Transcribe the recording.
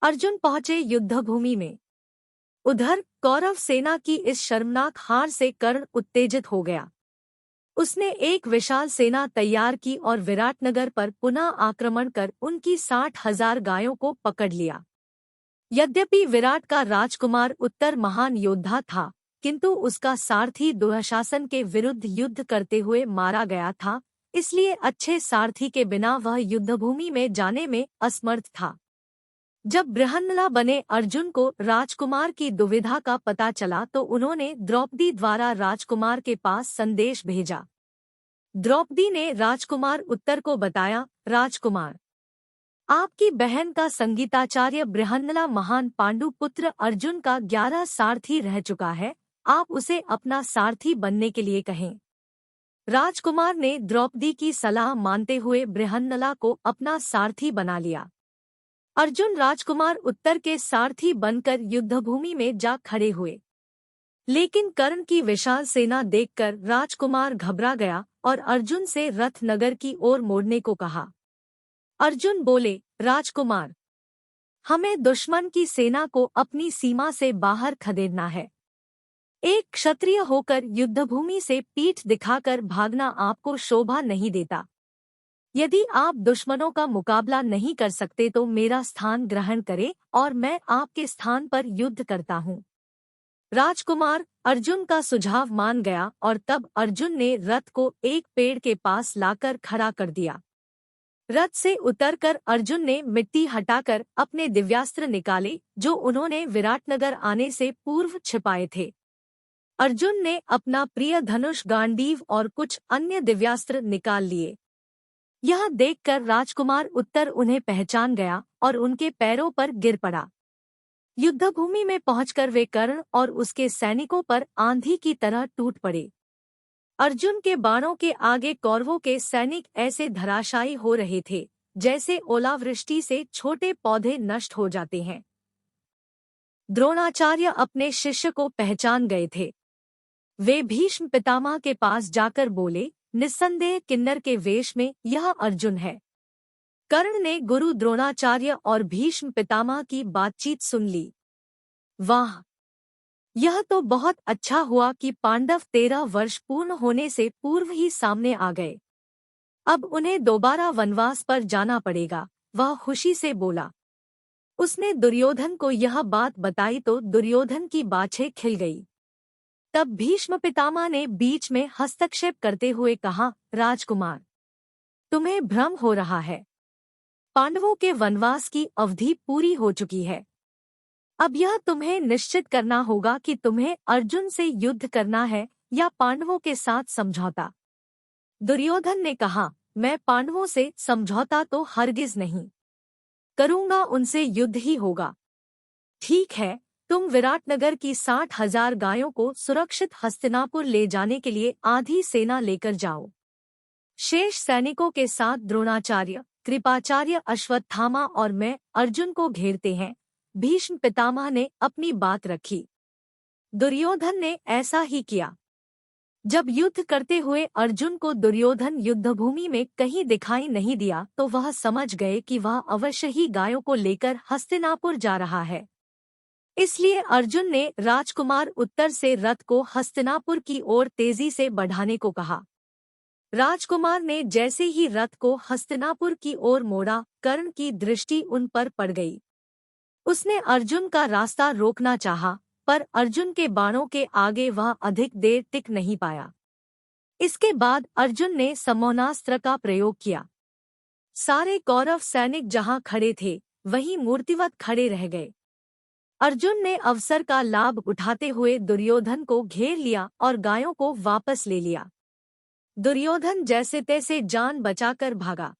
अर्जुन पहुंचे युद्धभूमि में। उधर कौरव सेना की इस शर्मनाक हार से कर्ण उत्तेजित हो गया। उसने एक विशाल सेना तैयार की और विराटनगर पर पुनः आक्रमण कर उनकी 60,000 गायों को पकड़ लिया। यद्यपि विराट का राजकुमार उत्तर महान योद्धा था, किंतु उसका सारथी दुःशासन के विरुद्ध युद्ध करते हुए मारा गया था, इसलिए अच्छे सारथी के बिना वह युद्धभूमि में जाने में असमर्थ था। जब बृहन्नला बने अर्जुन को राजकुमार की दुविधा का पता चला तो उन्होंने द्रौपदी द्वारा राजकुमार के पास संदेश भेजा। द्रौपदी ने राजकुमार उत्तर को बताया, राजकुमार, आपकी बहन का संगीताचार्य बृहन्नला महान पांडु पुत्र अर्जुन का 11 सारथी रह चुका है, आप उसे अपना सारथी बनने के लिए कहें। राजकुमार ने द्रौपदी की सलाह मानते हुए बृहन्नला को अपना सारथी बना लिया। अर्जुन राजकुमार उत्तर के सारथी बनकर युद्धभूमि में जा खड़े हुए। लेकिन कर्ण की विशाल सेना देखकर राजकुमार घबरा गया और अर्जुन से रथनगर की ओर मोड़ने को कहा। अर्जुन बोले, राजकुमार, हमें दुश्मन की सेना को अपनी सीमा से बाहर खदेड़ना है। एक क्षत्रिय होकर युद्धभूमि से पीठ दिखाकर भागना आपको शोभा नहीं देता। यदि आप दुश्मनों का मुकाबला नहीं कर सकते तो मेरा स्थान ग्रहण करें और मैं आपके स्थान पर युद्ध करता हूँ। राजकुमार अर्जुन का सुझाव मान गया और तब अर्जुन ने रथ को एक पेड़ के पास लाकर खड़ा कर दिया। रथ से उतरकर अर्जुन ने मिट्टी हटाकर अपने दिव्यास्त्र निकाले, जो उन्होंने विराटनगर आने से पूर्व छिपाए थे। अर्जुन ने अपना प्रिय धनुष, गांडीव और कुछ अन्य दिव्यास्त्र निकाल लिए। यह देखकर राजकुमार उत्तर उन्हें पहचान गया और उनके पैरों पर गिर पड़ा। युद्धभूमि में पहुंचकर वे कर्ण और उसके सैनिकों पर आंधी की तरह टूट पड़े। अर्जुन के बाणों के आगे कौरवों के सैनिक ऐसे धराशायी हो रहे थे जैसे ओलावृष्टि से छोटे पौधे नष्ट हो जाते हैं। द्रोणाचार्य अपने शिष्य को पहचान गए थे। वे भीष्म पितामह के पास जाकर बोले, निस्संदेह किन्नर के वेश में यह अर्जुन है। कर्ण ने गुरु द्रोणाचार्य और भीष्म पितामह की बातचीत सुन ली। वाह, यह तो बहुत अच्छा हुआ कि पांडव 13 वर्ष पूर्ण होने से पूर्व ही सामने आ गए। अब उन्हें दोबारा वनवास पर जाना पड़ेगा, वह खुशी से बोला। उसने दुर्योधन को यह बात बताई तो दुर्योधन की बाछें खिल गई। तब भीष्म पितामह ने बीच में हस्तक्षेप करते हुए कहा, राजकुमार, तुम्हें भ्रम हो रहा है। पांडवों के वनवास की अवधि पूरी हो चुकी है। अब यह तुम्हें निश्चित करना होगा कि तुम्हें अर्जुन से युद्ध करना है या पांडवों के साथ समझौता। दुर्योधन ने कहा, मैं पांडवों से समझौता तो हरगिज नहीं करूंगा, उनसे युद्ध ही होगा। ठीक है, तुम विराटनगर की 60,000 गायों को सुरक्षित हस्तिनापुर ले जाने के लिए आधी सेना लेकर जाओ। शेष सैनिकों के साथ द्रोणाचार्य, कृपाचार्य, अश्वत्थामा और मैं अर्जुन को घेरते हैं। भीष्म पितामह ने अपनी बात रखी। दुर्योधन ने ऐसा ही किया। जब युद्ध करते हुए अर्जुन को दुर्योधन युद्धभूमि में कहीं दिखाई नहीं दिया तो वह समझ गए कि वह अवश्य ही गायों को लेकर हस्तिनापुर जा रहा है। इसलिए अर्जुन ने राजकुमार उत्तर से रथ को हस्तिनापुर की ओर तेजी से बढ़ाने को कहा। राजकुमार ने जैसे ही रथ को हस्तिनापुर की ओर मोड़ा, कर्ण की दृष्टि उन पर पड़ गई। उसने अर्जुन का रास्ता रोकना चाहा, पर अर्जुन के बाणों के आगे वह अधिक देर टिक नहीं पाया। इसके बाद अर्जुन ने समौनास्त्र का प्रयोग किया। सारे कौरव सैनिक जहां खड़े थे वहीं मूर्तिवत खड़े रह गए। अर्जुन ने अवसर का लाभ उठाते हुए दुर्योधन को घेर लिया और गायों को वापस ले लिया। दुर्योधन जैसे तैसे जान बचाकर भागा।